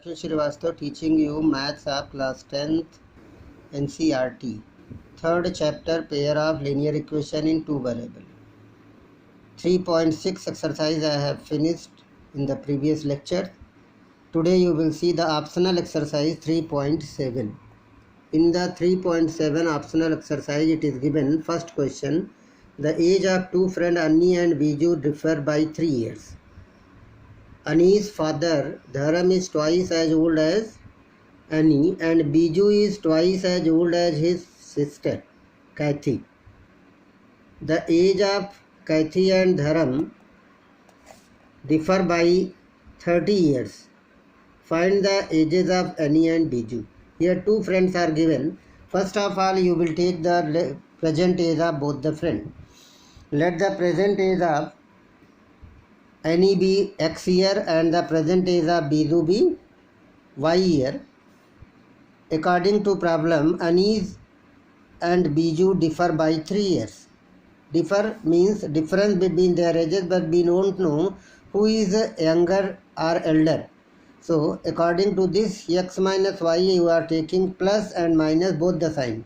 Rakesh Srivastava teaching you Maths of class 10th NCERT. Third chapter, pair of linear equation in two variable. 3.6 exercise I have finished in the previous lecture. Today you will see the optional exercise 3.7. In the 3.7 optional exercise it is given first question. The age of two friends Annie and Biju differ by 3 years. Annie's father Dharam is twice as old as Annie and Biju is twice as old as his sister Kathy. The age of Kathy and Dharam differ by 30 years. Find the ages of Annie and Biju. Here two friends are given. First of all you will take the present age of both the friends. Let the present age of Annie be X year and the present age of Biju be Y year. According to problem, Annie and Biju differ by 3 years. Differ means difference between their ages, but we don't know who is younger or elder. So according to this x minus y you are taking plus and minus both the sign.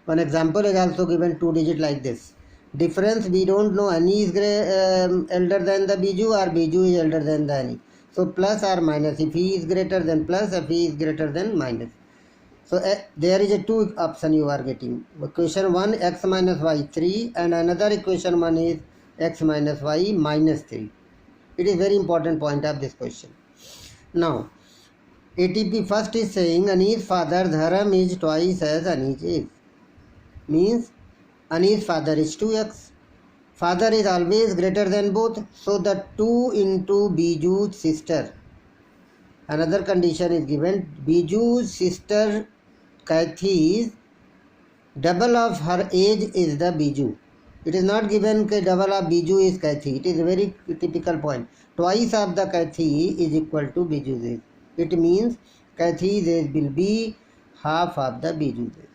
One example is also given 2 digit like this. Difference we don't know Annie is elder than the Biju or Biju is elder than the Annie. So plus or minus, if he is greater than plus, if he is greater than minus. So there is a two option you are getting. Equation 1 x minus y 3 and another equation 1 is x minus y minus 3. It is very important point of this question. Now ATP first is saying Annie's father Dharam is twice as Annie's age. Means Annie's father is 2x. Father is always greater than both. So the 2 into Biju's sister. Another condition is given. Biju's sister Kathy is double of her age is the Biju. It is not given that double of Biju is Kathy. It is a very typical point. Twice of the Kathy is equal to Biju's age. It means Kathy's age will be half of the Biju's age.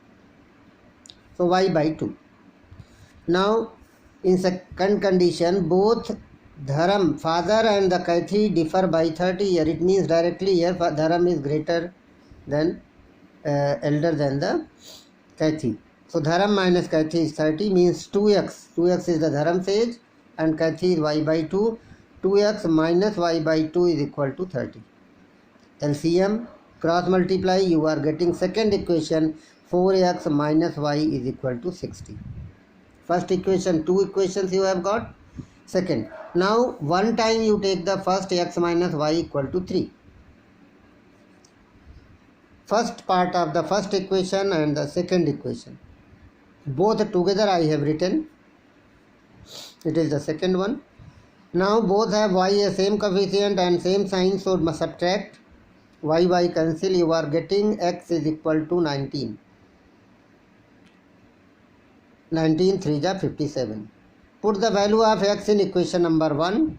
So y by 2. Now in second condition both Dharam, father and the Kathy differ by 30 years. It means directly here Dharam is greater than elder than the Kathy. So Dharam minus Kathy is 30 means 2x. 2x is the Dharam's age and Kathy is y by 2. 2x minus y by 2 is equal to 30. LCM cross multiply you are getting second equation 4x minus y is equal to 60. First equation, two equations you have got. Second, now one time you take the first x minus y equal to 3. First part of the first equation and the second equation. Both together I have written. It is the second one. Now both have y a same coefficient and same sign, so must subtract. Y cancel, you are getting x is equal to 19. 19 3 is 57. Put the value of x in equation number 1.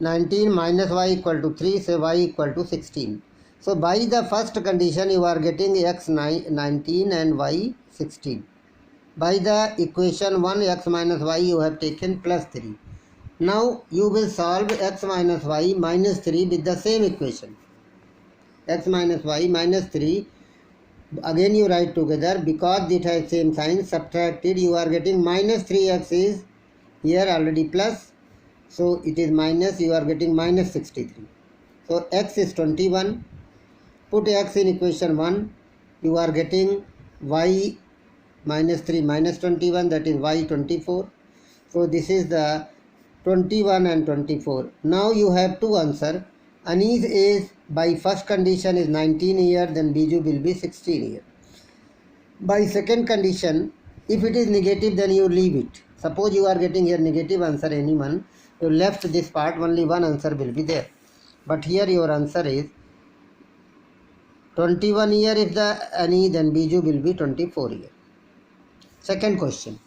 19 minus y equal to 3, so y equal to 16. So by the first condition you are getting x 19 and y 16. By the equation 1 x minus y you have taken plus 3. Now you will solve x minus y minus 3 with the same equation. X minus y minus 3. Again you write together because it has same sign, subtracted you are getting minus 3x is here already plus, so it is minus, you are getting minus 63. So x is 21. Put x in equation 1, you are getting y minus 3 minus 21, that is y 24. So this is the 21 and 24. Now you have two answers. Annie's age by first condition is 19 years, then Biju will be 16 years. By second condition, if it is negative then you leave it. Suppose you are getting here negative answer anyone, you left this part, only one answer will be there. But here your answer is 21 years if the Annie, then Biju will be 24 years. Second question.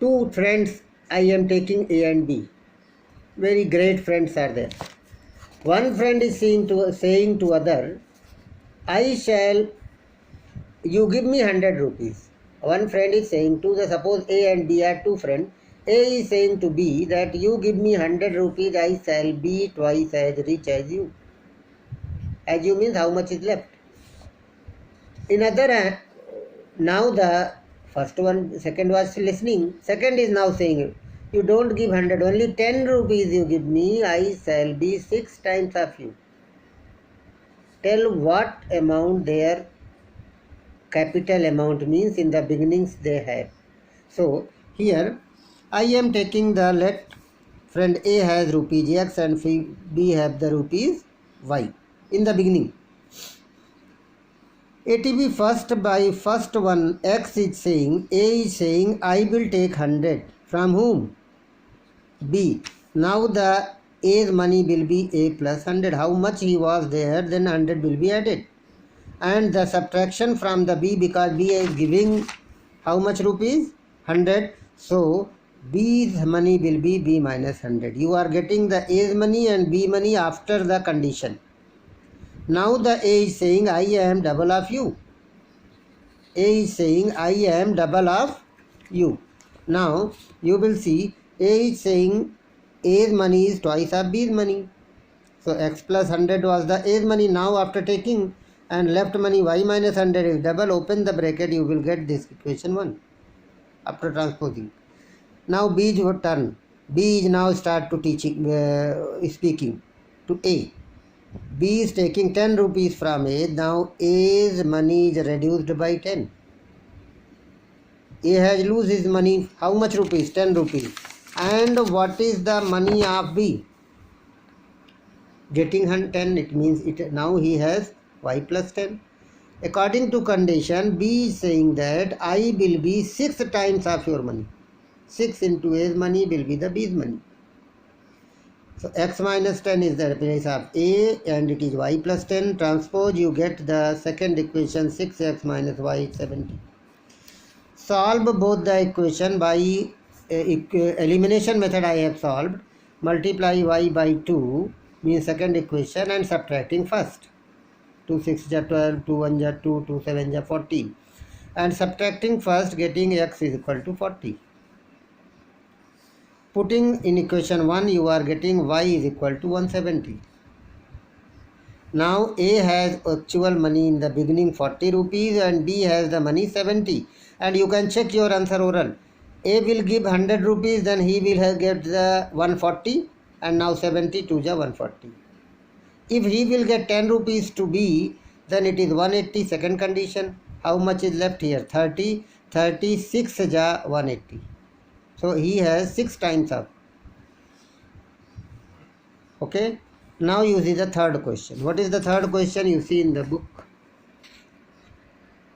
Two friends I am taking A and B. Very great friends are there. One friend is saying to other, I shall, you give me 100 rupees. One friend is saying to the, suppose A and B are two friends, A is saying to B that you give me 100 rupees, I shall be twice as rich as you. As you means how much is left. In other hand, now the second was listening. Second is now saying, you don't give 100, only 10 rupees you give me, I shall be 6 times of you. Tell what amount their capital amount means in the beginnings they have. So here I am taking the friend A has rupees X and B have the rupees Y in the beginning. ATB first one X is saying, A is saying I will take 100 from whom? B. Now the A's money will be A plus 100. How much he was there, then 100 will be added. And the subtraction from the B, because B is giving how much rupees? 100. So B's money will be B minus 100. You are getting the A's money and B money after the condition. Now the A is saying I am double of you. A is saying I am double of you. Now you will see A is saying A's money is twice of B's money. So X plus 100 was the A's money. Now after taking and left money Y minus 100 is double, open the bracket, you will get this equation 1 after transposing. Now B's turn. B is now start to speaking to A. B is taking 10 rupees from A. Now A's money is reduced by 10. A has lose his money. How much rupees? 10 rupees. And what is the money of B? Getting 10, it means now he has Y plus 10. According to condition, B is saying that I will be 6 times of your money. 6 into A's money will be the B's money. So X minus 10 is the place of A and it is Y plus 10. Transpose, you get the second equation 6x minus Y 70. Solve both the equation by elimination method I have solved. Multiply Y by 2 means second equation and subtracting first. 2 6 ja 12, 2 1 ja 2, 2 7 ja 14. And subtracting first, getting X is equal to 40. Putting in equation 1, you are getting Y is equal to 170. Now A has actual money in the beginning 40 rupees and B has the money 70. And you can check your answer oral. A will give 100 rupees, then he will get the 140 and now 70 to the 140. If he will get 10 rupees to B, then it is 180, second condition. How much is left here? 30, 36 ja 180. So he has 6 times up. Okay. Now you see the third question. What is the third question you see in the book?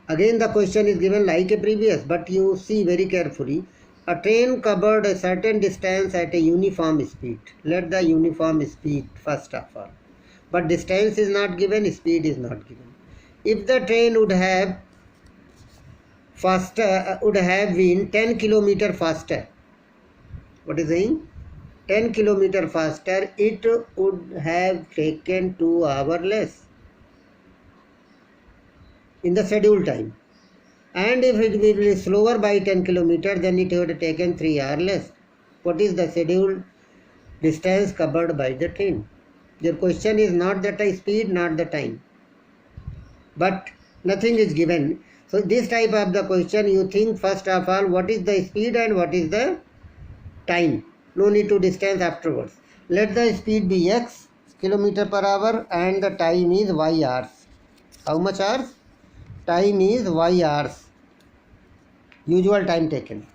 Again the question is given like a previous, but you see very carefully. A train covered a certain distance at a uniform speed. Let the uniform speed first of all. But distance is not given, speed is not given. If the train would have been 10 kilometer faster, what is saying? 10 kilometer faster, it would have taken 2 hours less in the scheduled time. And if it will be slower by 10 kilometers, then it would have taken 3 hours less. What is the scheduled distance covered by the train? Your question is not the speed, not the time. But nothing is given. So this type of the question, you think first of all, what is the speed and what is the time? No need to distance afterwards. Let the speed be x kilometer per hour and the time is y hours. How much hours? Time is y hours. Usual time taken.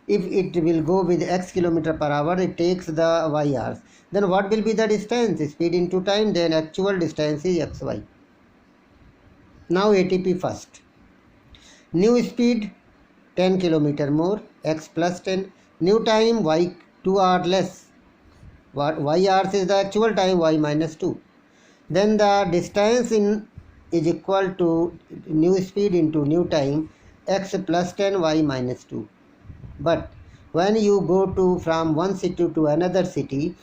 If it will go with x kilometer per hour, it takes the y hours. Then what will be the distance? Speed into time, then actual distance is xy. Now ATP first. New speed 10 kilometer more, x plus 10. New time y 2 hours less. Y hours is the actual time, y minus 2. Then the distance is equal to new speed into new time, x plus 10, y minus 2. But when you go from one city to another city,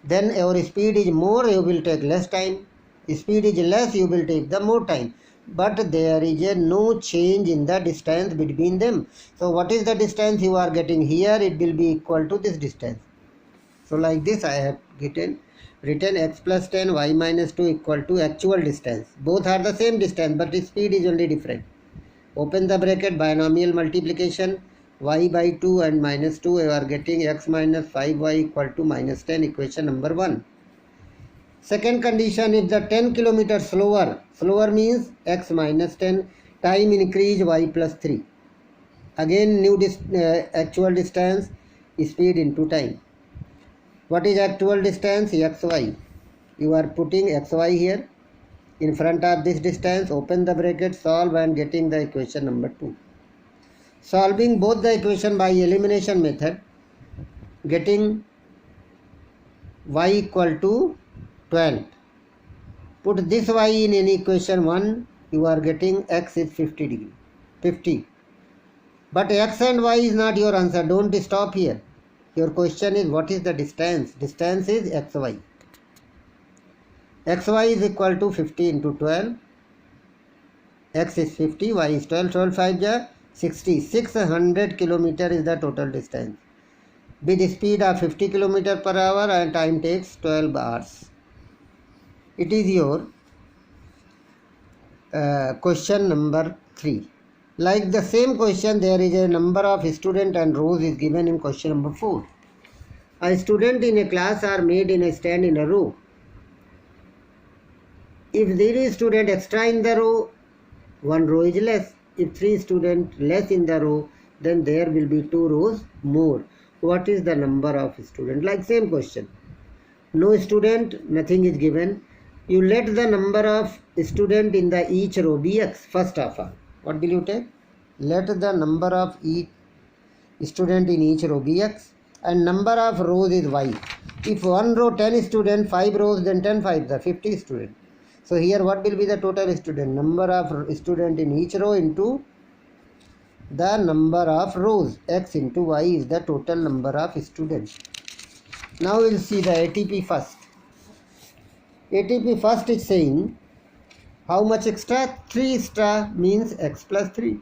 then your speed is more, you will take less time. Speed is less, you will take the more time. but there is a no change in the distance between them. So what is the distance you are getting here? It will be equal to this distance. So like this I have written x plus 10 y minus 2 equal to actual distance. Both are the same distance, but the speed is only different. Open the bracket, binomial multiplication, y by 2 and minus 2, you are getting x minus 5y equal to minus 10, equation number 1. Second condition, if the 10 km slower means x minus 10, time increase y plus 3. Again new actual distance, speed into time. What is actual distance? Xy. You are putting xy here in front of this distance. Open the bracket, solve, and getting the equation number 2. Solving both the equation by elimination method, getting y equal to 12. Put this y in any equation 1, you are getting x is 50. But x and y is not your answer. Don't stop here. Your question is what is the distance? Distance is xy. Xy is equal to 50 into 12. X is 50, y is 12. 12 5 ja 60. 600 km is the total distance. With speed of 50 km per hour and time takes 12 hours. It is your question number 3. Like the same question, there is a number of students and rows is given in question number 4. A student in a class are made in a stand in a row. If there is student extra in the row, one row is less. If 3 students less in the row, then there will be 2 rows more. What is the number of students? Like same question. No student, nothing is given. You let the number of student in the each row be x first of all. What will you take? Let the number of each student in each row be x and number of rows is y. If one row 10 student, 5 rows, then 10 5 the 50 student. So here what will be the total student? Number of student in each row into the number of rows. X into y is the total number of students. Now we will see the ATP first. ATP first is saying how much extra? 3 extra means x plus 3.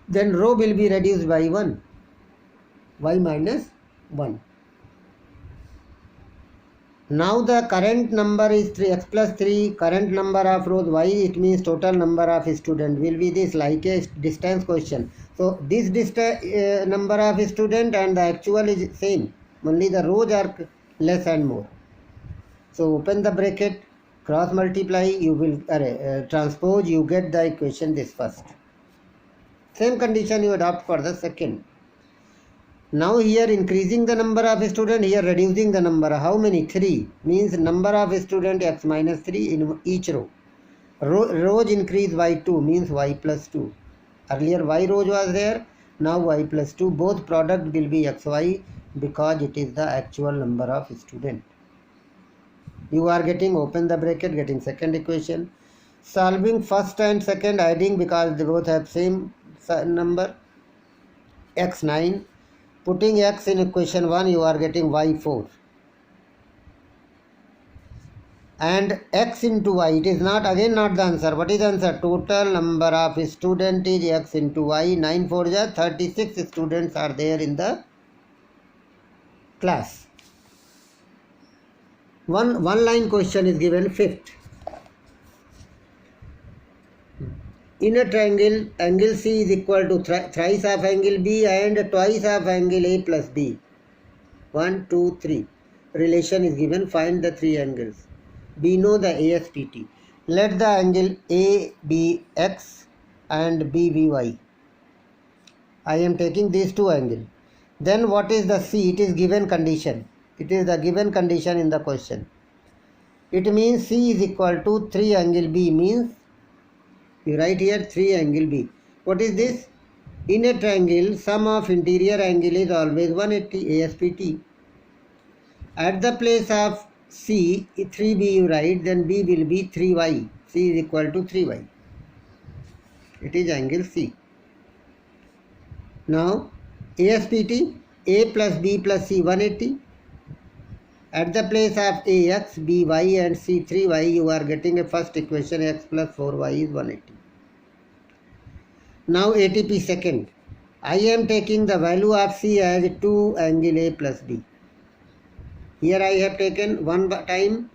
Then row will be reduced by 1. Y minus 1. Now the current number is 3x plus 3. Current number of rows y, it means total number of students will be this, like a distance question. So this number of student and the actual is same. Only the rows are less and more. So open the bracket, cross multiply, you will transpose, you get the equation this first. Same condition you adopt for the second. Now here increasing the number of students, here reducing the number. How many? 3 means number of students x minus 3 in each row. Rows increase by 2 means y plus 2. Earlier y rows was there, now y plus 2. Both product will be xy because it is the actual number of students. You are getting, open the bracket, getting second equation. Solving first and second, adding because they both have same number, x9. Putting x in equation 1, you are getting y4. And x into y, it is not, again not the answer. What is the answer? Total number of students is x into y. 9 4 is 36 students are there in the class. One line question is given, fifth. In a triangle, angle C is equal to thrice of angle B and twice of angle A plus B. 1, 2, 3. Relation is given. Find the 3 angles. We know the ASPT. Let the angle A be X and B be Y. I am taking these 2 angles. Then what is the C? It is given condition. It is the given condition in the question. It means C is equal to 3 angle B means you write here 3 angle B. What is this? In a triangle, sum of interior angle is always 180 ASPT. At the place of C, 3B you write, then B will be 3Y. C is equal to 3Y. It is angle C. Now, ASPT, A plus B plus C 180. At the place of A x, B y and C 3y, you are getting a first equation x plus 4y is 180. Now ATP second. I am taking the value of C as 2 angle A plus B. Here I have taken one time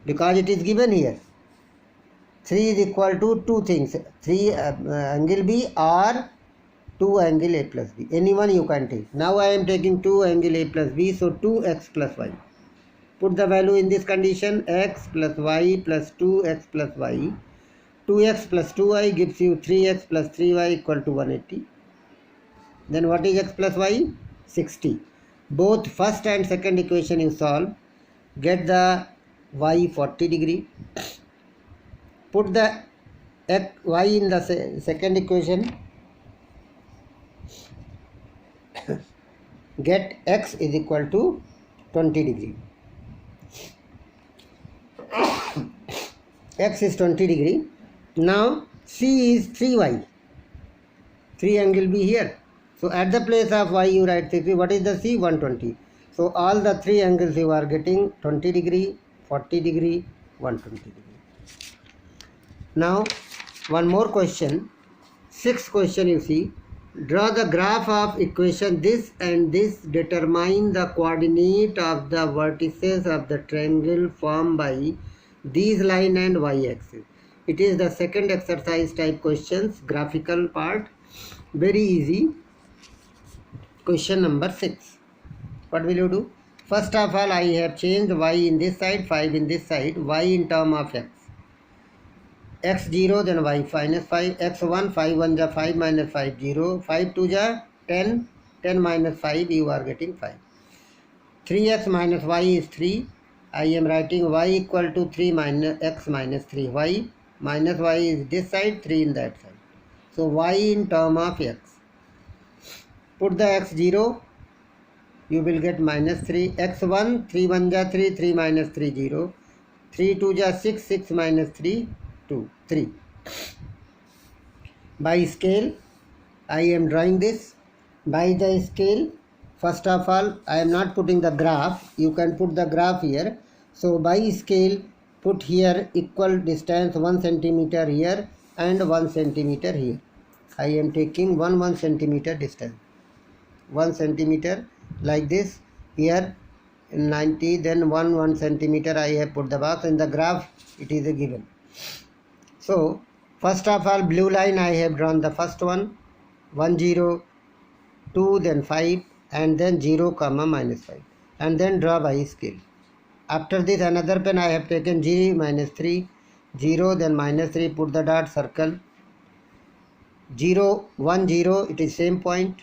because it is given here. 3 is equal to two things, 3 angle B or 2 angle A plus B. Anyone you can take. Now I am taking 2 angle A plus B, so 2x plus y. Put the value in this condition, x plus y plus 2x plus y. 2x plus 2y gives you 3x plus 3y equal to 180. Then what is x plus y? 60. Both first and second equation you solve. Get the y 40 degree. Put the y in the second equation. Get x is equal to 20 degree. X is 20 degree. Now C is 3y. 3 angle B here. So at the place of y you write 60. What is the C? 120. So all the 3 angles you are getting 20 degree, 40 degree, 120 degree. Now one more question. Sixth question you see. Draw the graph of equation this and this. Determine the coordinate of the vertices of the triangle formed by these line and y-axis. It is the second exercise type questions, graphical part. Very easy. Question number 6. What will you do? First of all, I have changed y in this side, 5 in this side, y in term of x. x0, then y minus 5, x1, 5 1 ja 5 minus 5, 0, 5 2 ja 10, 10 minus 5, you are getting 5. 3x minus y is 3. I am writing y equal to 3 minus x minus 3. Y minus y is this side, 3 in that side. So y in term of x. Put the x0, you will get minus 3. x1, 3 1 ja 3, 3 minus 3, 0. 3 2 ja 6, 6 minus 3, 2, 3. By scale, I am drawing this. By the scale, first of all, I am not putting the graph. You can put the graph here. So by scale, put here equal distance 1 centimeter here and 1 centimeter here. I am taking 1 centimeter distance. 1 centimeter like this. Here 90, then 1 centimeter I have put the box. In the graph, it is a given. So first of all, blue line I have drawn the first one, 1 0, 2, then 5, and then 0 comma minus 5, and then draw by scale. After this, another pen I have taken 0 minus 3, 0, then minus 3, put the dot, circle. 0 1 0, it is same point,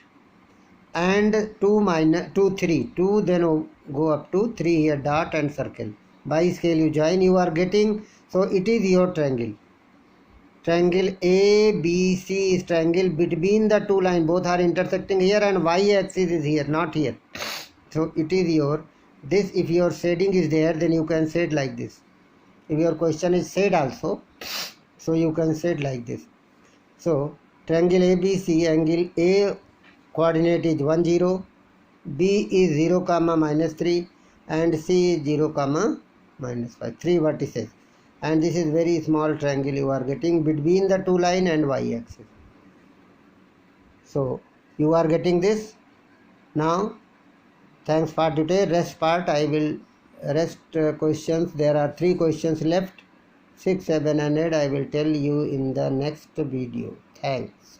and 2 minus 2 3, 2, then go up to 3 here, dot and circle. By scale you join, you are getting. So it is your triangle. Triangle ABC is triangle between the two lines. Both are intersecting here, and y-axis is here, not here. So it is your this. If your shading is there, then you can say it like this. If your question is said also, so you can say it like this. So triangle ABC, angle A coordinate is 1 0, B is 0 comma minus 3, and C is 0 comma minus 5. 3 vertices. And this is very small triangle you are getting between the two line and y-axis. So you are getting this. Now thanks for today. Rest part I will questions. There are 3 questions left. 6, 7 and 8 I will tell you in the next video. Thanks.